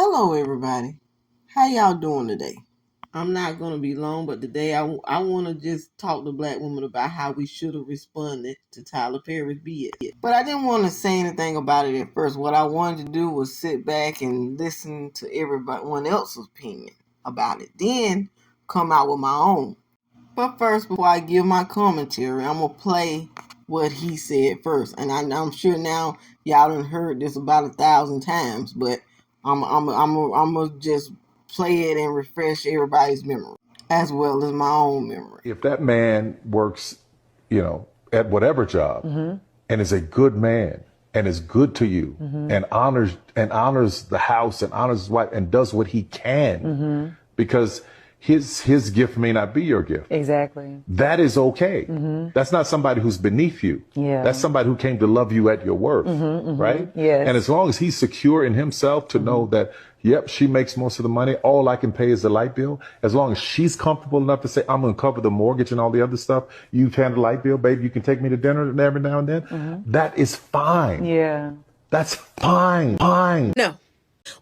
Hello, everybody. How y'all doing today? I'm not going to be long, but today I want to just talk to black women about how we should have responded to Tyler Perry's BS. But I didn't want to say anything about it at first. What I wanted to do was sit back and listen to everyone else's opinion about it. Then come out with my own. But first, before I give my commentary, I'm going to play what he said first. And I'm sure now y'all done heard this about 1,000 times, but I'm going to just play it and refresh everybody's memory, as well as my own memory. If that man works, at whatever job and is a good man and is good to you and honors the house and honors his wife and does what he can because his gift may not be your gift. Exactly. That is okay. That's not somebody who's beneath you. Yeah. That's somebody who came to love you at your worth, right? Yes. And as long as he's secure in himself to know that, yep, she makes most of the money, all I can pay is the light bill. As long as she's comfortable enough to say, I'm going to cover the mortgage and all the other stuff, you've handled the light bill, baby, you can take me to dinner every now and then. That is fine. Yeah. That's fine. Fine. No,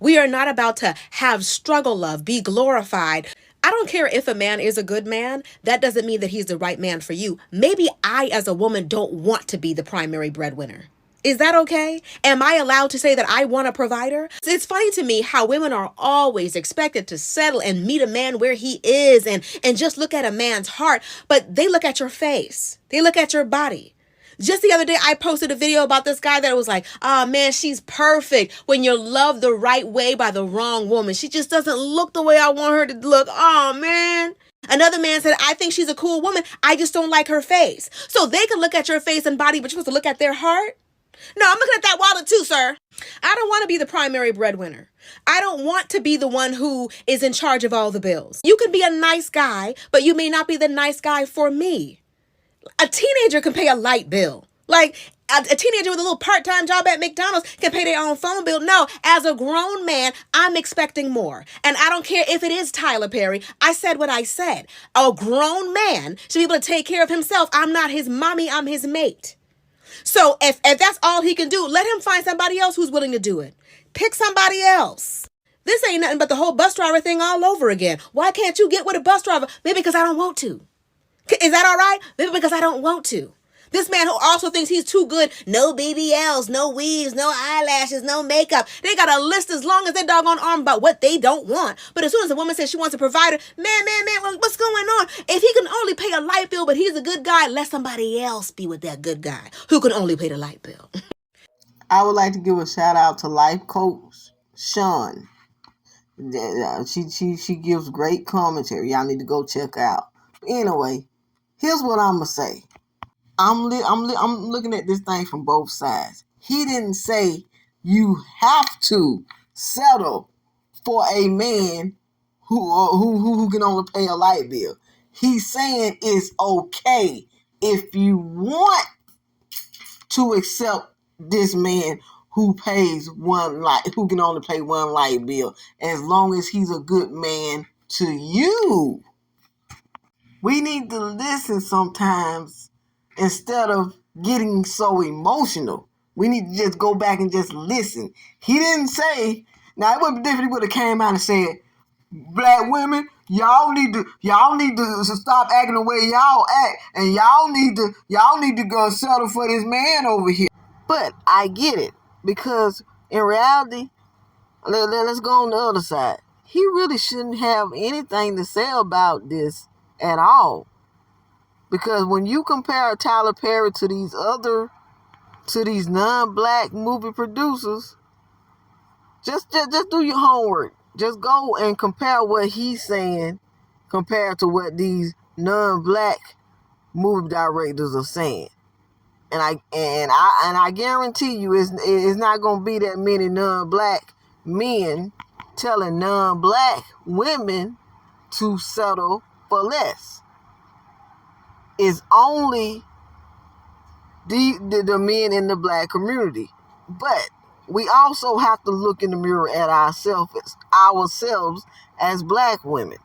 we are not about to have struggle love, be glorified. I don't care if a man is a good man. That doesn't mean that he's the right man for you. Maybe I, as a woman, don't want to be the primary breadwinner. Is that okay? Am I allowed to say that I want a provider? It's funny to me how women are always expected to settle and meet a man where he is and just look at a man's heart, but they look at your face. They look at your body. Just the other day, I posted a video about this guy that was like, oh man, she's perfect when you're loved the right way by the wrong woman. She just doesn't look the way I want her to look. Oh man. Another man said, I think she's a cool woman. I just don't like her face. So they can look at your face and body, but you're supposed to look at their heart? No, I'm looking at that wallet too, sir. I don't want to be the primary breadwinner. I don't want to be the one who is in charge of all the bills. You can be a nice guy, but you may not be the nice guy for me. A teenager can pay a light bill. Like a teenager with a little part-time job at McDonald's can pay their own phone bill. No, as a grown man, I'm expecting more. And I don't care if it is Tyler Perry. I said what I said. A grown man should be able to take care of himself. I'm not his mommy. I'm his mate. So if that's all he can do, let him find somebody else who's willing to do it. Pick somebody else. This ain't nothing but the whole bus driver thing all over again. Why can't you get with a bus driver? Maybe because I don't want to. Is that all right? Maybe because I don't want to. This man who also thinks he's too good, no BBLs, no weaves, no eyelashes, no makeup. They got a list as long as their doggone arm about what they don't want. But as soon as a woman says she wants a provider, man, what's going on? If he can only pay a light bill, but he's a good guy, let somebody else be with that good guy who can only pay the light bill. I would like to give a shout out to life coach Sean. She gives great commentary. Y'all need to go check out. Anyway, here's what I'm gonna say. I'm looking at this thing from both sides. He didn't say you have to settle for a man who can only pay a light bill. He's saying it's okay if you want to accept this man who who can only pay one light bill, as long as he's a good man to you. We need to listen sometimes instead of getting so emotional. We need to just go back and just listen. He didn't say, now it would be different if he would have came out and said, black women, y'all need to stop acting the way y'all act, and y'all need to go settle for this man over here. But I get it, because in reality, let's go on the other side. He really shouldn't have anything to say about this at all. Because when you compare Tyler Perry to these non-black movie producers, just do your homework. Just go and compare what he's saying compared to what these non-black movie directors are saying. And I guarantee you it's not gonna be that many non-black men telling non-black women to settle for less. It's only the men in the black community. But we also have to look in the mirror at ourselves as black women.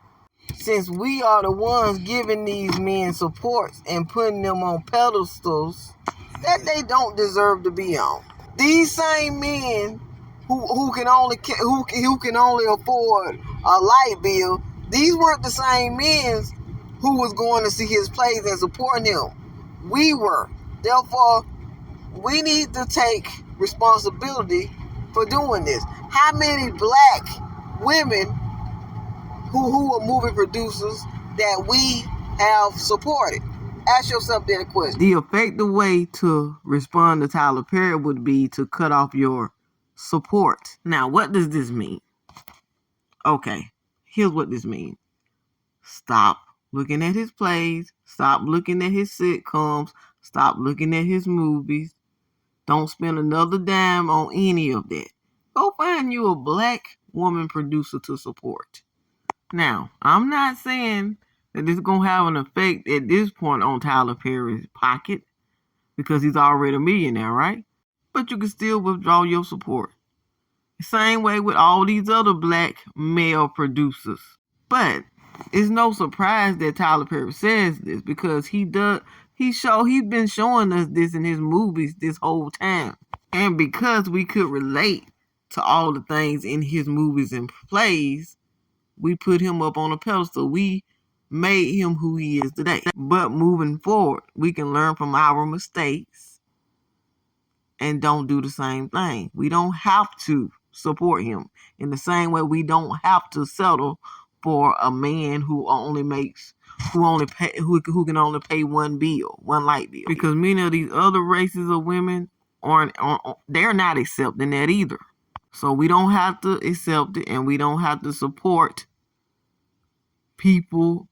Since we are the ones giving these men support and putting them on pedestals that they don't deserve to be on. These same men who can only who can only afford a light bill. These weren't the same men who was going to see his plays and supporting him. We were. Therefore, we need to take responsibility for doing this. How many black women who are movie producers that we have supported? Ask yourself that question. The effective way to respond to Tyler Perry would be to cut off your support. Now, what does this mean? Okay, here's what this means. Stop looking at his plays. Stop looking at his sitcoms. Stop looking at his movies. Don't spend another dime on any of that. Go find you a black woman producer to support. Now, I'm not saying that this is going to have an effect at this point on Tyler Perry's pocket because he's already a millionaire, right? But you can still withdraw your support. Same way with all these other black male producers. But it's no surprise that Tyler Perry says this because he's been showing us this in his movies this whole time. And because we could relate to all the things in his movies and plays, we put him up on a pedestal. We made him who he is today. But moving forward, we can learn from our mistakes and don't do the same thing. We don't have to support him in the same way we don't have to settle for a man who can only pay one light bill. Because many of these other races of women they're not accepting that either. So we don't have to accept it, and we don't have to support people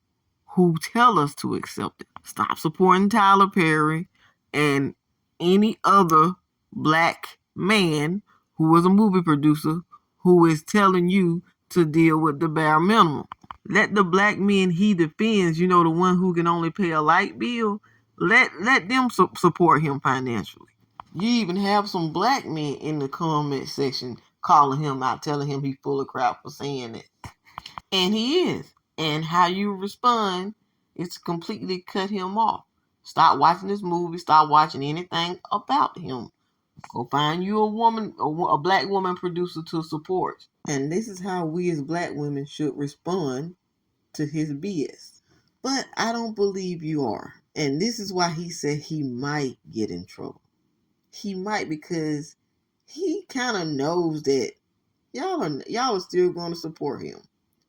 who tell us to accept it. Stop supporting Tyler Perry and any other black man who is a movie producer who is telling you to deal with the bare minimum. Let the black men he defends, the one who can only pay a light bill, let them support him financially. You even have some black men in the comment section calling him out, telling him he's full of crap for saying it. And he is. And how you respond is to completely cut him off. Stop watching this movie. Stop watching anything about him. Go find you a black woman producer to support. And this is how we as black women should respond to his BS. But I don't believe you are. And this is why he said he might get in trouble. He might, because he kind of knows that y'all are still going to support him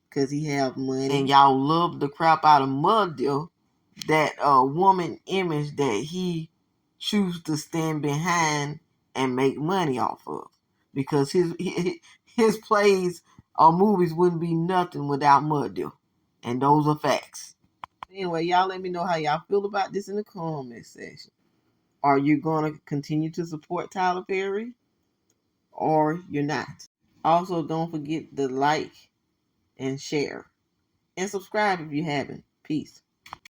because he have money and y'all love the crap out of Muddy, that woman image that he chooses to stand behind and make money off of, because his plays or movies wouldn't be nothing without Muddy, and those are facts. Anyway, y'all let me know how y'all feel about this in the comment section. Are you going to continue to support Tyler Perry or you're not? Also, don't forget to like and share and subscribe if you haven't. Peace.